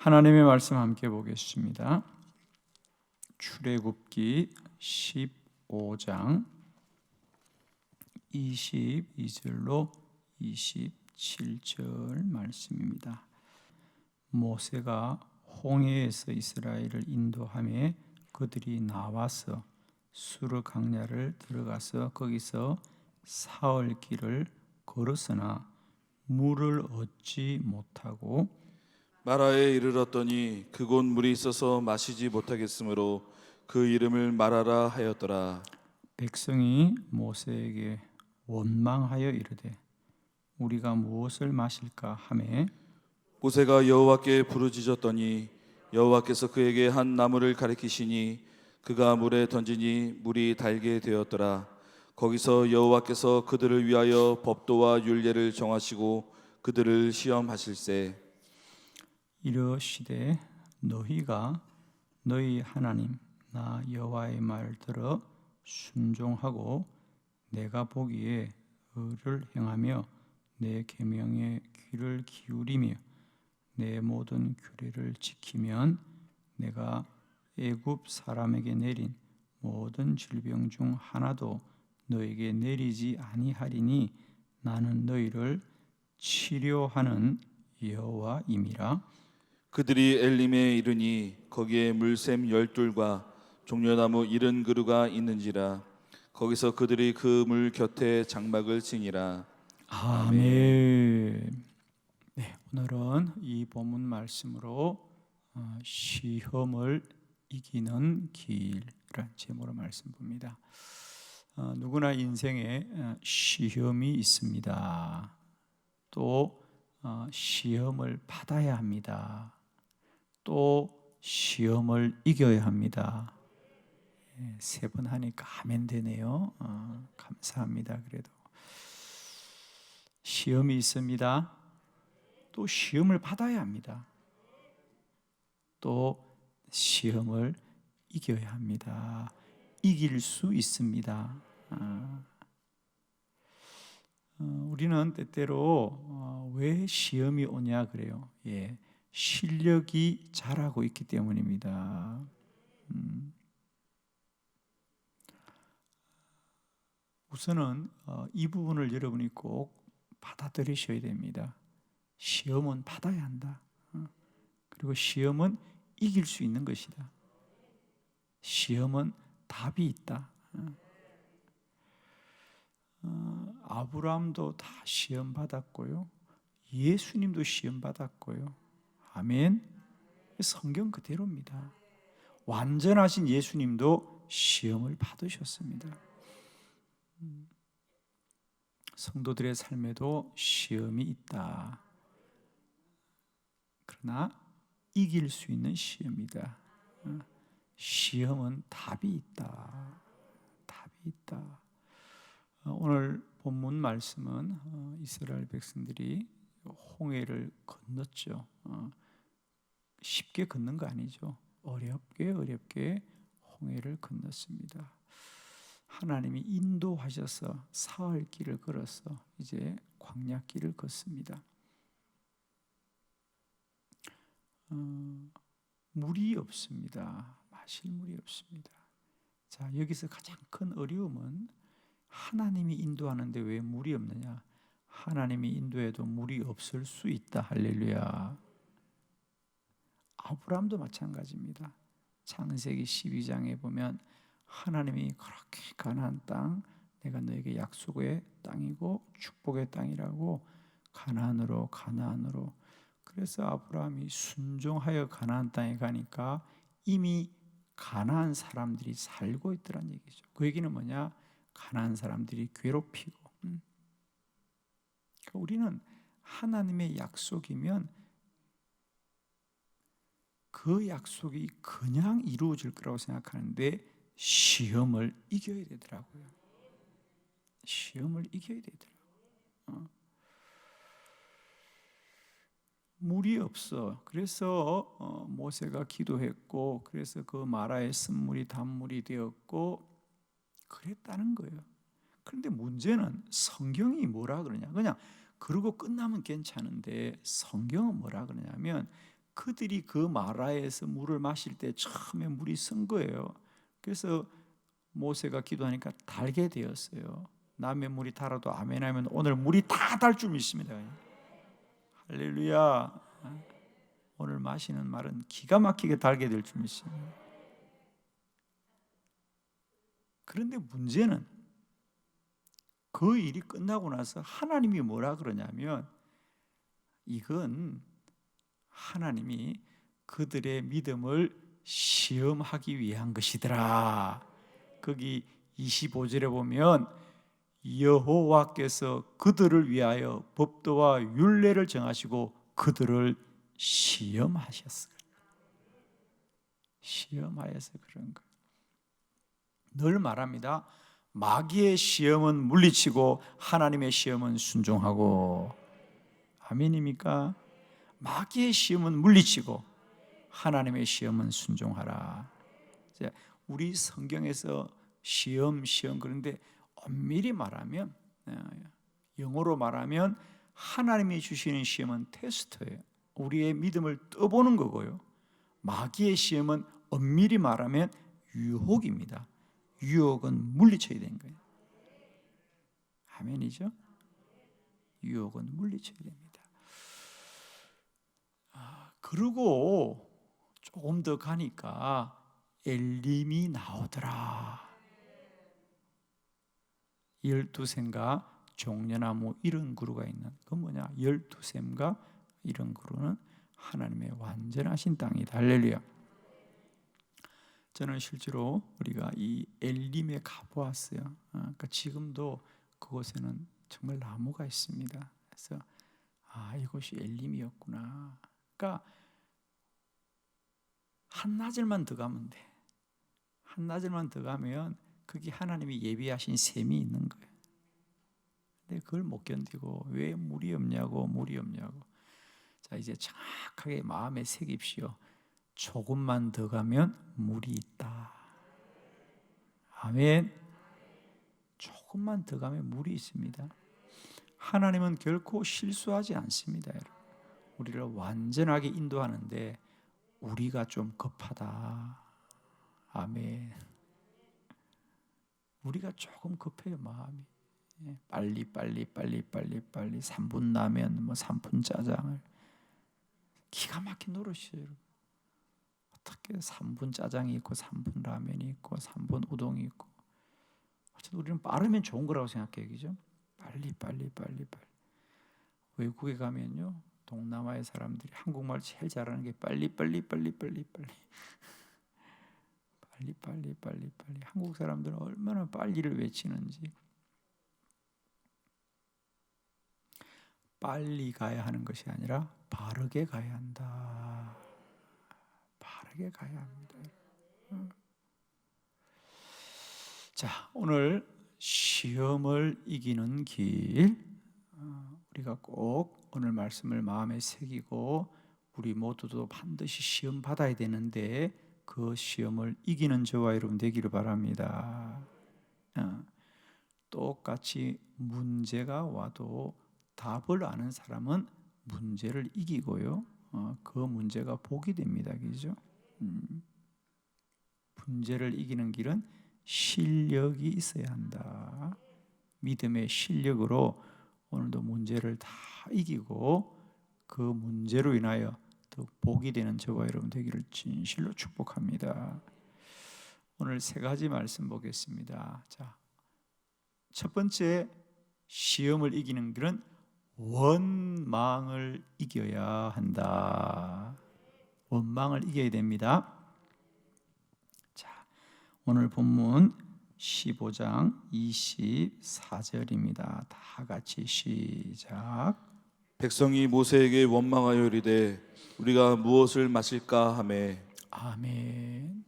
하나님의 말씀 함께 보겠습니다. 출애굽기 15장 22절로 27절 말씀입니다. 모세가 홍해에서 이스라엘을 인도하며 그들이 나와서 수르 강야를 들어가서 거기서 사흘 길을 걸었으나 물을 얻지 못하고 마라에 이르렀더니 그곳 물이 있어서 마시지 못하겠으므로 그 이름을 마라라 하였더라. 백성이 모세에게 원망하여 이르되 우리가 무엇을 마실까 하매 모세가 여호와께 부르짖었더니 여호와께서 그에게 한 나무를 가리키시니 그가 물에 던지니 물이 달게 되었더라. 거기서 여호와께서 그들을 위하여 법도와 율례를 정하시고 그들을 시험하실세. 이르시되 너희가 너희 하나님 나 여호와의 말 들어 순종하고 내가 보기에 의를 행하며 내 계명에 귀를 기울이며 내 모든 규례를 지키면 내가 애굽 사람에게 내린 모든 질병 중 하나도 너에게 내리지 아니하리니 나는 너희를 치료하는 여호와임이라. 그들이 엘림에 이르니 거기에 물샘 12과 종려나무 70그루가 있는지라. 거기서 그들이 그 물 곁에 장막을 치니라. 아멘. 네, 오늘은 이 본문 말씀으로 시험을 이기는 길이라는 제목으로 말씀 봅니다. 누구나 인생에 시험이 있습니다. 또 시험을 받아야 합니다. 또 시험을 이겨야 합니다. 세 번 하니까 아멘 되네요. 감사합니다. 그래도 시험이 있습니다. 또 시험을 받아야 합니다. 또 시험을 이겨야 합니다. 이길 수 있습니다. 우리는 때때로 왜 시험이 오냐 그래요. 실력이 자라고 있기 때문입니다. 우선은 이 부분을 여러분이 꼭 받아들이셔야 됩니다. 시험은 받아야 한다. 그리고 시험은 이길 수 있는 것이다. 시험은 답이 있다. 아브라함도 다 시험 받았고요. 예수님도 시험 받았고요. 아멘. 성경 그대로입니다. 완전하신 예수님도 시험을 받으셨습니다. 성도들의 삶에도 시험이 있다. 그러나 이길 수 있는 시험이다. 시험은 답이 있다. 답이 있다. 오늘 본문 말씀은 이스라엘 백성들이 홍해를 건넜죠. 쉽게 건넌 거 아니죠. 어렵게 홍해를 건넜습니다. 하나님이 인도하셔서 사흘 길을 걸어서 이제 광야길을 걷습니다. 물이 없습니다. 마실 물이 없습니다. 자, 여기서 가장 큰 어려움은 하나님이 인도하는데 왜 물이 없느냐? 하나님이 인도해도 물이 없을 수 있다. 할렐루야. 아브라함도 마찬가지입니다. 창세기 12장에 보면 하나님이 그렇게 가나안 땅, 내가 너에게 약속의 땅이고 축복의 땅이라고 가나안으로. 그래서 아브라함이 순종하여 가나안 땅에 가니까 이미 가나안 사람들이 살고 있더란 얘기죠. 그 얘기는 뭐냐? 가나안 사람들이 괴롭히고. 그러니까 우리는 하나님의 약속이면 그 약속이 그냥 이루어질 거라고 생각하는데 시험을 이겨야 되더라고요. 시험을 이겨야 되더라고요. 물이 없어. 그래서 모세가 기도했고, 그래서 그 마라의 쓴물이 단물이 되었고 그랬다는 거예요. 그런데 문제는 성경이 뭐라 그러냐? 그냥 그러고 끝나면 괜찮은데 성경은 뭐라 그러냐면 그들이 그 마라에서 물을 마실 때 처음에 물이 쓴 거예요. 그래서 모세가 기도하니까 달게 되었어요. 남의 물이 달아도 아멘 하면 오늘 물이 다 달 줄 믿습니다. 할렐루야. 오늘 마시는 말은 기가 막히게 달게 될 줄 믿습니다. 그런데 문제는 그 일이 끝나고 나서 하나님이 뭐라 그러냐면, 이건 하나님이 그들의 믿음을 시험하기 위한 것이더라. 거기 25절에 보면 여호와께서 그들을 위하여 법도와 율례를 정하시고 그들을 시험하셨어요. 시험하여서 그런 거예요. 늘 말합니다. 마귀의 시험은 물리치고 하나님의 시험은 순종하고. 아멘입니까? 마귀의 시험은 물리치고 하나님의 시험은 순종하라. 우리 성경에서 시험 그런데 엄밀히 말하면, 영어로 말하면 하나님이 주시는 시험은 테스트예요. 우리의 믿음을 떠보는 거고요. 마귀의 시험은 엄밀히 말하면 유혹입니다. 유혹은 물리쳐야 되는 거예요. 아멘이죠? 유혹은 물리쳐야 됩니다. 그리고 조금 더 가니까 엘림이 나오더라. 12샘과 종려나무 이런 그루가 있는, 그건 뭐냐? 12샘과 이런 그루는 하나님의 완전하신 땅이다. 할렐루야. 저는 실제로 우리가 이 엘림에 가보았어요. 그러니까 지금도 그곳에는 정말 나무가 있습니다. 그래서 이곳이 엘림이었구나. 그러니까 한나절만 더 가면 돼. 한나절만 더 가면 거기 하나님이 예비하신 샘이 있는 거예요. 근데 그걸 못 견디고 왜 물이 없냐고. 자, 이제 정확하게 마음에 새깁시오. 조금만 더 가면 물이 있다. 아멘. 조금만 더 가면 물이 있습니다. 하나님은 결코 실수하지 않습니다. 여러분. 우리를 완전하게 인도하는데 우리가 좀 급하다. 아멘. 우리가 조금 급해요, 마음이. 빨리 3분 라면, 3분 짜장을. 기가 막힌 노릇이에요. 어떻게 3분 짜장이 있고 3분 라면이 있고 3분 우동이 있고. 어쨌든 우리는 빠르면 좋은 거라고 생각해요. 그죠? 빨리. 외국에 가면요, 동남아의 사람들이 한국말 제일 잘하는 게 빨리. 한국 사람들은 얼마나 빨리를 외치는지. 빨리 가야 하는 것이 아니라 바르게 가야 한다. 바르게 가야 합니다. 자, 오늘 시험을 이기는 길, 우리가 꼭 오늘 말씀을 마음에 새기고 우리 모두도 반드시 시험 받아야 되는데 그 시험을 이기는 저와 여러분 되기를 바랍니다. 똑같이 문제가 와도 답을 아는 사람은 문제를 이기고요, 그 문제가 복이 됩니다. 그죠? 문제를 이기는 길은 실력이 있어야 한다. 믿음의 실력으로 오늘도 문제를 다 이기고 그 문제로 인하여 더 복이 되는 저와 여러분 되기를 진실로 축복합니다. 오늘 세 가지 말씀 보겠습니다. 자, 첫 번째 시험을 이기는 길은 원망을 이겨야 한다. 원망을 이겨야 됩니다. 자, 오늘 본문 15장 24절입니다. 다 같이 시작. 백성이 모세에게 원망하여 이르되 우리가 무엇을 마실까 하매. 아멘.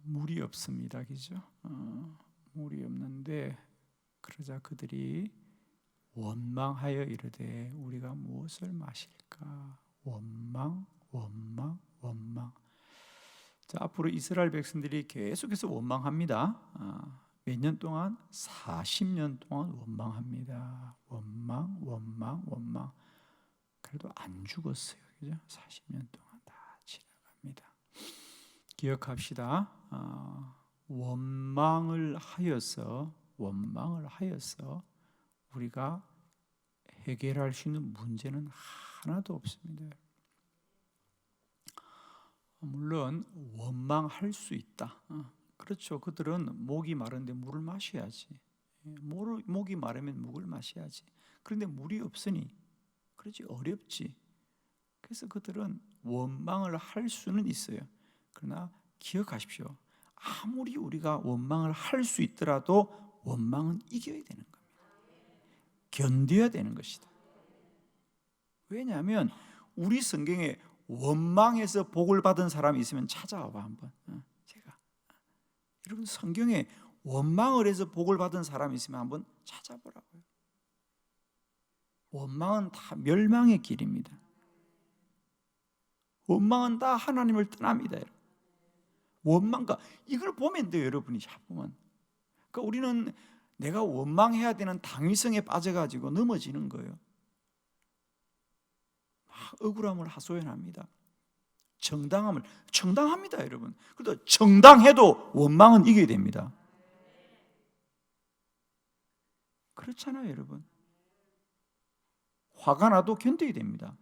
물이 없습니다. 그죠? 물이 없는데 그러자 그들이 원망하여 이르되 우리가 무엇을 마실까? 원망. 자, 앞으로 이스라엘 백성들이 계속해서 원망합니다. 몇 년 동안? 40년 동안 원망합니다. 원망. 그래도 안 죽었어요. 그죠? 40년 동안 다 지나갑니다. 기억합시다. 원망을 하여서 우리가 해결할 수 있는 문제는 하나도 없습니다. 물론 원망할 수 있다. 그렇죠. 그들은 목이 마른데 물을 마셔야지. 목이 마르면 물을 마셔야지. 그런데 물이 없으니 그렇지 어렵지. 그래서 그들은 원망을 할 수는 있어요. 그러나 기억하십시오. 아무리 우리가 원망을 할 수 있더라도 원망은 이겨야 되는 겁니다. 견뎌야 되는 것이다. 왜냐하면 우리 성경에 원망해서 복을 받은 사람이 있으면 찾아와봐 한번. 제가 여러분 성경에 원망을 해서 복을 받은 사람이 있으면 한번 찾아보라고요. 원망은 다 멸망의 길입니다. 원망은 다 하나님을 떠납니다. 원망가 이걸 보면 돼요, 여러분이 잡으면. 그러니까 우리는 내가 원망해야 되는 당위성에 빠져가지고 넘어지는 거예요. 막 억울함을 하소연합니다. 정당합니다, 여러분. 그래도 정당해도 원망은 이겨야 됩니다. 그렇잖아요, 여러분. 화가 나도 견뎌야 됩니다.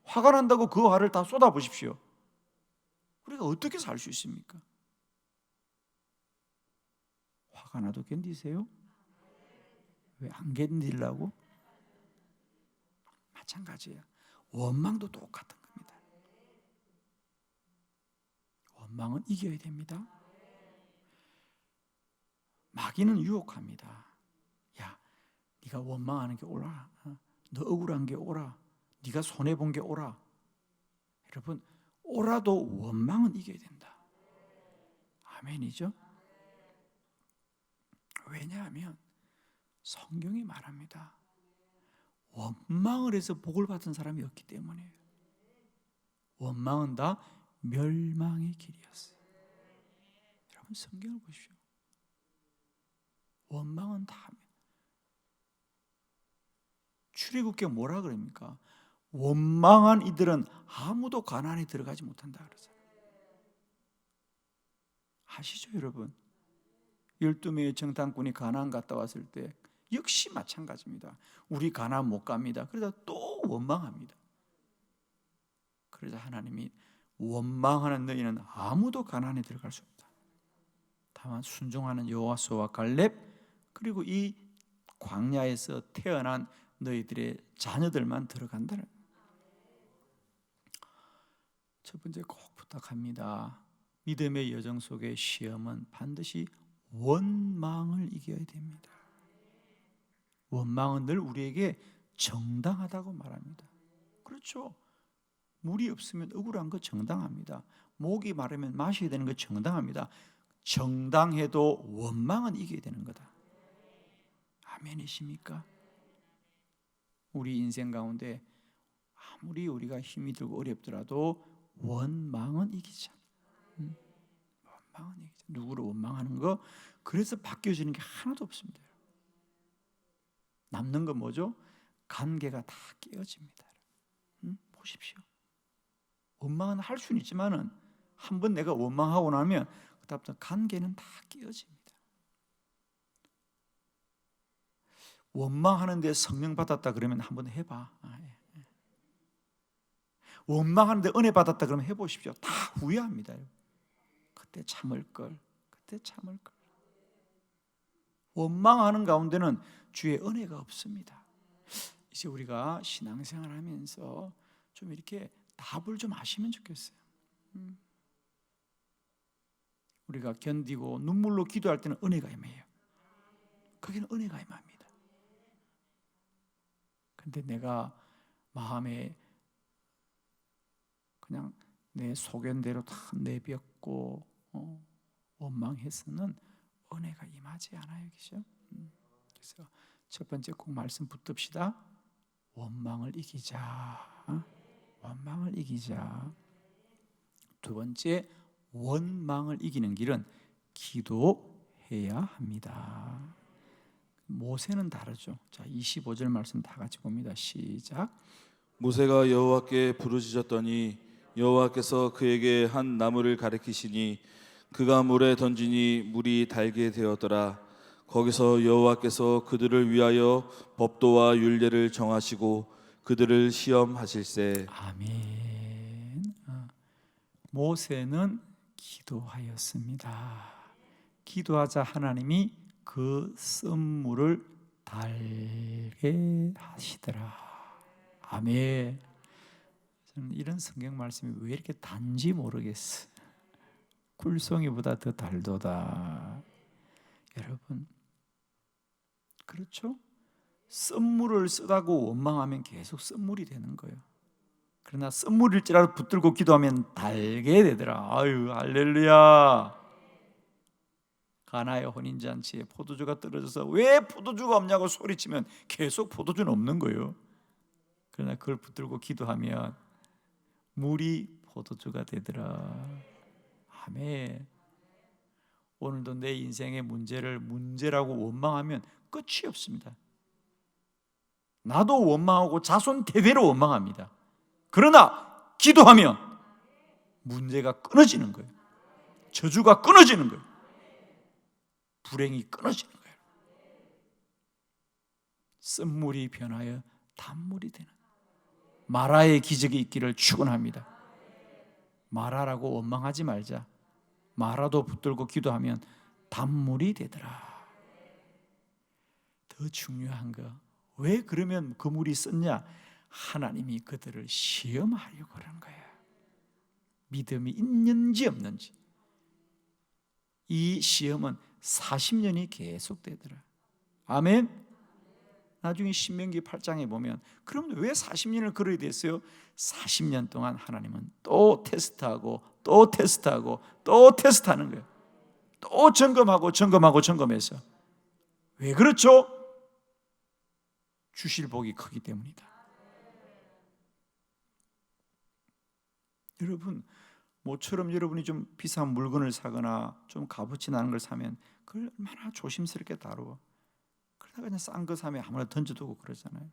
화가 난다고 그 화를 다 쏟아보십시오. 우리가 어떻게 살 수 있습니까? 화가 나도 견디세요? 왜 안 견디려고? 마찬가지예요. 원망도 똑같은 겁니다. 원망은 이겨야 됩니다. 마귀는 유혹합니다. 야, 네가 원망하는 게 옳아. 너 억울한 게 옳아. 네가 손해본 게 옳아. 여러분, 옳아도 원망은 이겨야 된다. 아멘이죠? 왜냐하면 성경이 말합니다. 원망을 해서 복을 받은 사람이 없기 때문이에요. 원망은 다 멸망의 길이었어요. 여러분 성경을 보십시오. 원망은 다 출애굽기에 뭐라 그럽니까? 원망한 이들은 아무도 가나안에 들어가지 못한다 그러잖아요. 아시죠, 여러분? 12명의 정탐꾼이 가나안 갔다 왔을 때 역시 마찬가지입니다. 우리 가나안 못 갑니다. 그러다 또 원망합니다. 그러자 하나님이 원망하는 너희는 아무도 가나안에 들어갈 수 없다. 다만 순종하는 여호수아와 갈렙 그리고 이 광야에서 태어난 너희들의 자녀들만 들어간다는. 첫 번째 꼭 부탁합니다. 믿음의 여정 속의 시험은 반드시 원망을 이겨야 됩니다. 원망은 늘 우리에게 정당하다고 말합니다. 그렇죠. 물이 없으면 억울한 거 정당합니다. 목이 마르면 마셔야 되는 거 정당합니다. 정당해도 원망은 이겨야 되는 거다. 아멘이십니까? 우리 인생 가운데 아무리 우리가 힘이 들고 어렵더라도 원망은 이기자. 원망은 이기자. 누구를 원망하는 거 그래서 바뀌어지는 게 하나도 없습니다. 남는 건 뭐죠? 관계가 다 깨어집니다. 보십시오. 원망은 할 수는 있지만은 한번 내가 원망하고 나면 그다음부터 관계는 다 깨어집니다. 원망하는데 성령 받았다 그러면 한번 해봐. 원망하는데 은혜 받았다 그러면 해보십시오. 다 후회합니다. 그때 참을 걸. 원망하는 가운데는 주의 은혜가 없습니다. 이제 우리가 신앙생활 하면서 좀 이렇게 답을 좀 아시면 좋겠어요. 우리가 견디고 눈물로 기도할 때는 은혜가 임해요. 거기는 은혜가 임합니다. 근데 내가 마음에 그냥 내 소견대로 다 내뱉고 원망해서는 은혜가 임하지 않아요. 그죠? 그래서 첫 번째 꼭 말씀 붙듭시다. 원망을 이기자. 원망을 이기자. 두 번째, 원망을 이기는 길은 기도해야 합니다. 모세는 다르죠. 자, 25절 말씀 다 같이 봅니다. 시작. 모세가 여호와께 부르짖었더니 여호와께서 그에게 한 나무를 가리키시니 그가 물에 던지니 물이 달게 되었더라. 거기서 여호와께서 그들을 위하여 법도와 율례를 정하시고 그들을 시험하실세. 아멘. 모세는 기도하였습니다. 기도하자 하나님이 그 쓴물을 달게 하시더라. 아멘. 저는 이런 성경 말씀이 왜 이렇게 단지 모르겠어. 꿀송이보다 더 달도다. 여러분, 그렇죠? 쓴물을 쓰다고 원망하면 계속 쓴물이 되는 거예요. 그러나 쓴물일지라도 붙들고 기도하면 달게 되더라. 아유, 할렐루야. 가나의 혼인잔치에 포도주가 떨어져서 왜 포도주가 없냐고 소리치면 계속 포도주는 없는 거예요. 그러나 그걸 붙들고 기도하면 물이 포도주가 되더라. 아멘. 오늘도 내 인생의 문제를 문제라고 원망하면 끝이 없습니다. 나도 원망하고 자손 대대로 원망합니다. 그러나 기도하면 문제가 끊어지는 거예요. 저주가 끊어지는 거예요. 불행이 끊어지는 거예요. 쓴물이 변하여 단물이 되는 마라의 기적이 있기를 축원합니다. 마라라고 원망하지 말자. 마라도 붙들고 기도하면 단물이 되더라. 더 중요한 거, 왜 그러면 그 물이 썼냐? 하나님이 그들을 시험하려고 그러는 거예요. 믿음이 있는지 없는지. 이 시험은 40년이 계속되더라. 아멘. 나중에 신명기 8장에 보면 그럼 왜 40년을 걸어야 됐어요? 40년 동안 하나님은 또 테스트하고 또 테스트하고 또 테스트하는 거예요. 또 점검하고 점검하고 점검해서. 왜 그렇죠? 주실 복이 크기 때문이다. 여러분, 모처럼 여러분이 좀 비싼 물건을 사거나 좀 값어치 나는 걸 사면 그걸 얼마나 조심스럽게 다루어. 그러다가 그냥 싼 거 사면 아무나 던져두고 그러잖아요.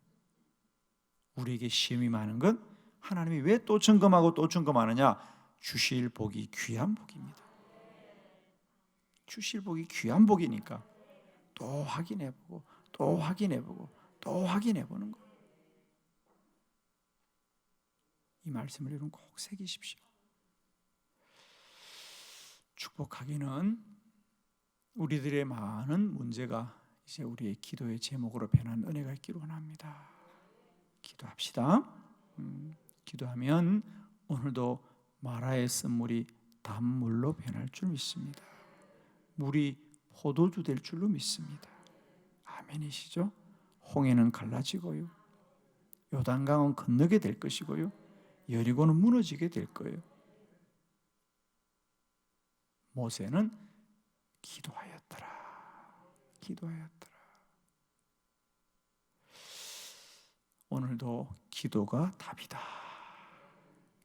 우리에게 시험이 많은 건 하나님이 왜 또 점검하고 또 점검하느냐? 주실 복이 귀한 복입니다. 주실 복이 귀한 복이니까 또 확인해보고 또 확인해보고 또 확인해보는 거예요. 이 말씀을 여러분 꼭 새기십시오. 축복하기는 우리들의 많은 문제가 이제 우리의 기도의 제목으로 변한 은혜가 있기를 원합니다. 기도합시다. 기도하면 오늘도 마라의 쓴물이 단물로 변할 줄 믿습니다. 물이 포도주 될 줄로 믿습니다. 아멘이시죠? 홍해는 갈라지고요, 요단강은 건너게 될 것이고요, 여리고는 무너지게 될 거예요. 모세는 기도하였더라. 기도하였더라. 오늘도 기도가 답이다.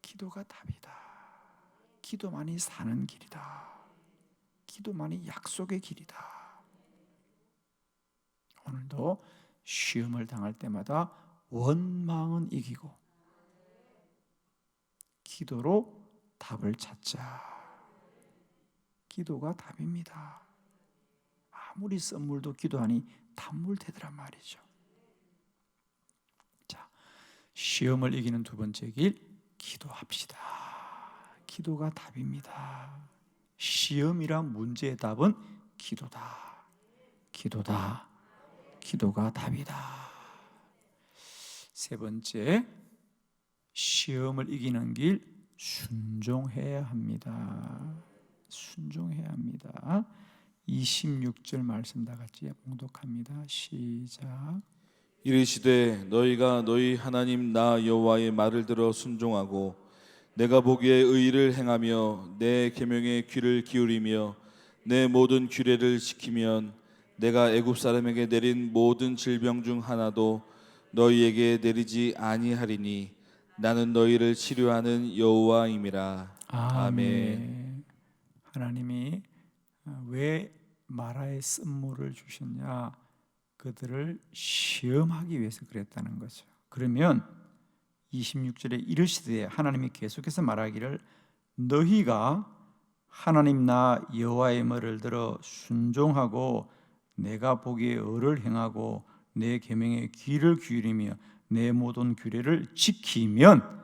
기도가 답이다. 기도만이 사는 길이다. 기도만이 약속의 길이다. 오늘도 시험을 당할 때마다 원망은 이기고 기도로 답을 찾자. 기도가 답입니다. 아무리 썬물도 기도하니 단물 되더란 말이죠. 자, 시험을 이기는 두 번째 길, 기도합시다. 기도가 답입니다. 시험이란 문제의 답은 기도다. 기도다. 기도가 답이다. 세 번째, 시험을 이기는 길, 순종해야 합니다. 순종해야 합니다. 26절 말씀 다 같이 봉독합니다. 시작. 이르시되 너희가 너희 하나님 나 여호와의 말을 들어 순종하고 내가 보기에 의를 행하며 내 계명에 귀를 기울이며 내 모든 규례를 지키면 내가 애굽 사람에게 내린 모든 질병 중 하나도 너희에게 내리지 아니하리니 나는 너희를 치료하는 여호와임이라. 아멘. 하나님이 왜 마라의 쓴물을 주셨냐? 그들을 시험하기 위해서 그랬다는 거죠. 그러면 26절에 이르시되 하나님이 계속해서 말하기를 너희가 하나님 나 여호와의 말을 들어 순종하고 내가 보기에 의를 행하고 내 계명에 귀를 기울이며 내 모든 규례를 지키면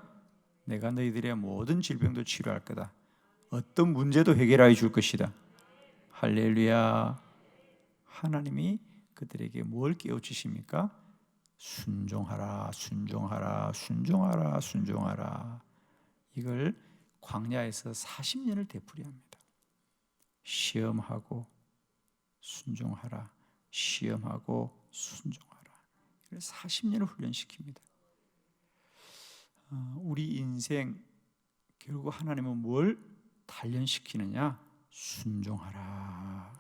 내가 너희들의 모든 질병도 치료할 거다. 어떤 문제도 해결하여 줄 것이다. 할렐루야. 하나님이 그들에게 뭘 깨우치십니까? 순종하라, 순종하라, 순종하라, 순종하라. 이걸 광야에서 40년을 되풀이합니다. 시험하고 순종하라, 시험하고 순종하라. 이걸 40년을 훈련시킵니다. 우리 인생 결국 하나님은 뭘 단련시키느냐? 순종하라.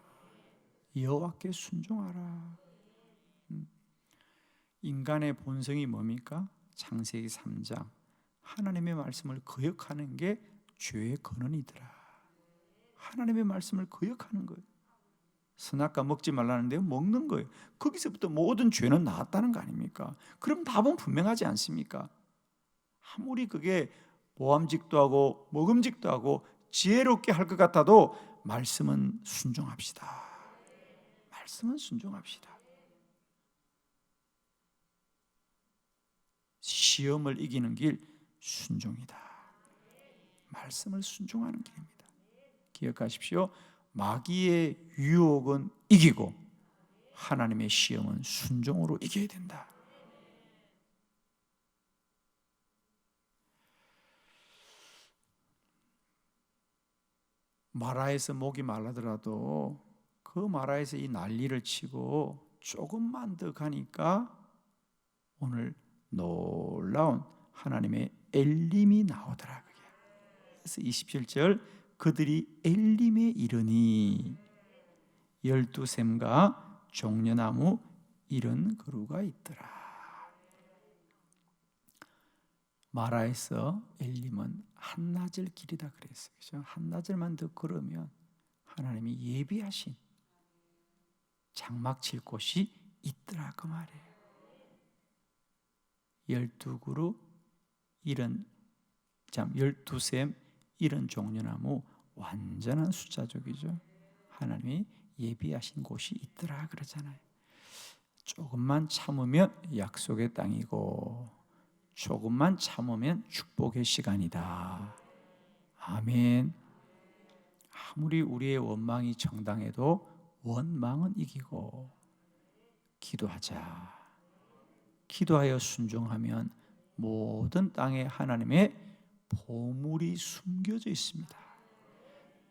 여호와께 순종하라. 인간의 본성이 뭡니까? 창세기 3장 하나님의 말씀을 거역하는 게 죄의 근원이더라. 하나님의 말씀을 거역하는 거예요. 선악과 먹지 말라는데 먹는 거예요. 거기서부터 모든 죄는 나왔다는 거 아닙니까? 그럼 답은 분명하지 않습니까? 아무리 그게 모함직도 하고 먹음직도 하고 지혜롭게 할 것 같아도 말씀은 순종합시다. 말씀은 순종합시다. 시험을 이기는 길 순종이다. 말씀을 순종하는 길입니다. 기억하십시오. 마귀의 유혹은 이기고 하나님의 시험은 순종으로 이겨야 된다. 마라에서 목이 말라더라도 그 마라에서 이 난리를 치고 조금만 더 가니까 오늘 놀라운 하나님의 엘림이 나오더라. 그래서 27절 그들이 엘림에 이르니 12샘과 종려나무 이런 그루가 있더라. 마라에서 엘림은 한나절 길이다 그랬어요. 그렇죠? 한나절만 더 걸으면 하나님이 예비하신 장막 칠 곳이 있더라 그 말이에요. 12그루 이런 12샘 이런 종려나무 완전한 숫자족이죠. 하나님이 예비하신 곳이 있더라 그러잖아요. 조금만 참으면 약속의 땅이고 조금만 참으면 축복의 시간이다. 아멘. 아무리 우리의 원망이 정당해도 원망은 이기고 기도하자. 기도하여 순종하면 모든 땅에 하나님의 보물이 숨겨져 있습니다.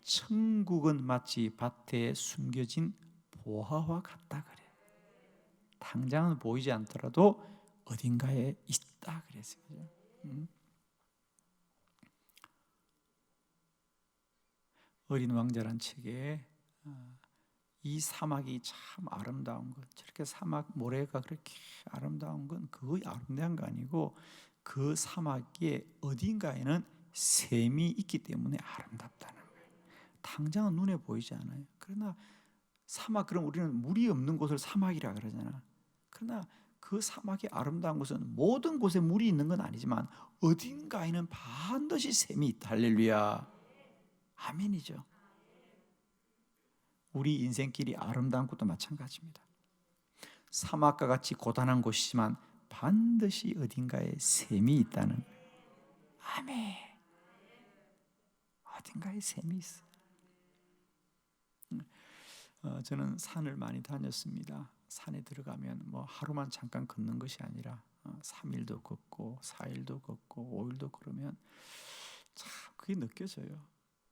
천국은 마치 밭에 숨겨진 보화와 같다 그래. 당장은 보이지 않더라도 어딘가에 있다 그랬어요. 어린 왕자란 책에 이 사막이 참 아름다운 것, 저렇게 사막 모래가 그렇게 아름다운 건 그거 아름다운 거 아니고 그 사막의 어딘가에는 샘이 있기 때문에 아름답다는 거예요. 당장은 눈에 보이지 않아요. 그러나 사막, 그럼 우리는 물이 없는 곳을 사막이라 그러잖아. 그러나 그 사막의 아름다운 곳은 모든 곳에 물이 있는 건 아니지만 어딘가에는 반드시 샘이 있다. 할렐루야. 아멘이죠. 우리 인생길이 아름다운 것도 마찬가지입니다. 사막과 같이 고단한 곳이지만 반드시 어딘가에 샘이 있다는 거예요. 아멘. 어딘가에 샘이 있어. 저는 산을 많이 다녔습니다. 산에 들어가면 뭐 하루만 잠깐 걷는 것이 아니라 3일도 걷고 4일도 걷고 5일도 걸으면 참 그게 느껴져요.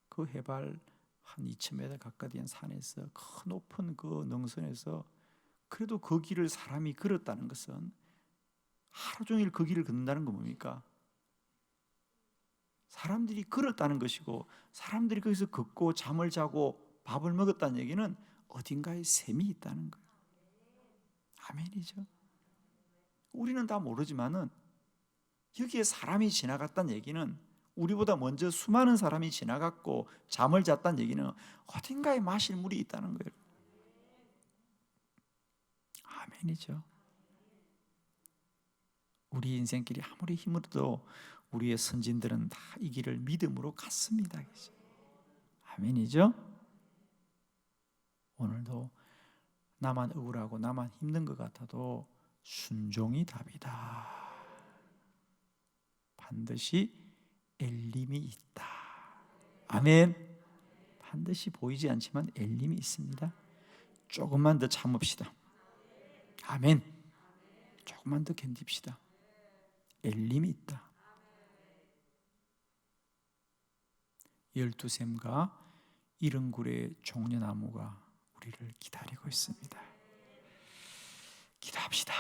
그 해발 한 2,000m 가까이 된 산에서 그 높은 그 능선에서 그래도 그 길을 사람이 걸었다는 것은 하루 종일 그 길을 걷는다는 건 뭡니까? 사람들이 걸었다는 것이고 사람들이 거기서 걷고 잠을 자고 밥을 먹었다는 얘기는 어딘가에 샘이 있다는 거예요. 아멘이죠. 우리는 다 모르지만은 여기에 사람이 지나갔다는 얘기는 우리보다 먼저 수많은 사람이 지나갔고 잠을 잤다는 얘기는 어딘가에 마실 물이 있다는 거예요. 아멘이죠. 우리 인생길이 아무리 힘들어도 우리의 선진들은 다 이 길을 믿음으로 갔습니다. 아멘이죠? 오늘도 나만 억울하고 나만 힘든 것 같아도 순종이 답이다. 반드시 엘림이 있다. 아멘. 반드시 보이지 않지만 엘림이 있습니다. 조금만 더 참읍시다. 아멘. 조금만 더 견딥시다. 엘림이 있다. 12샘과 70그루의 종려나무가 우리를 기다리고 있습니다. 기도합시다.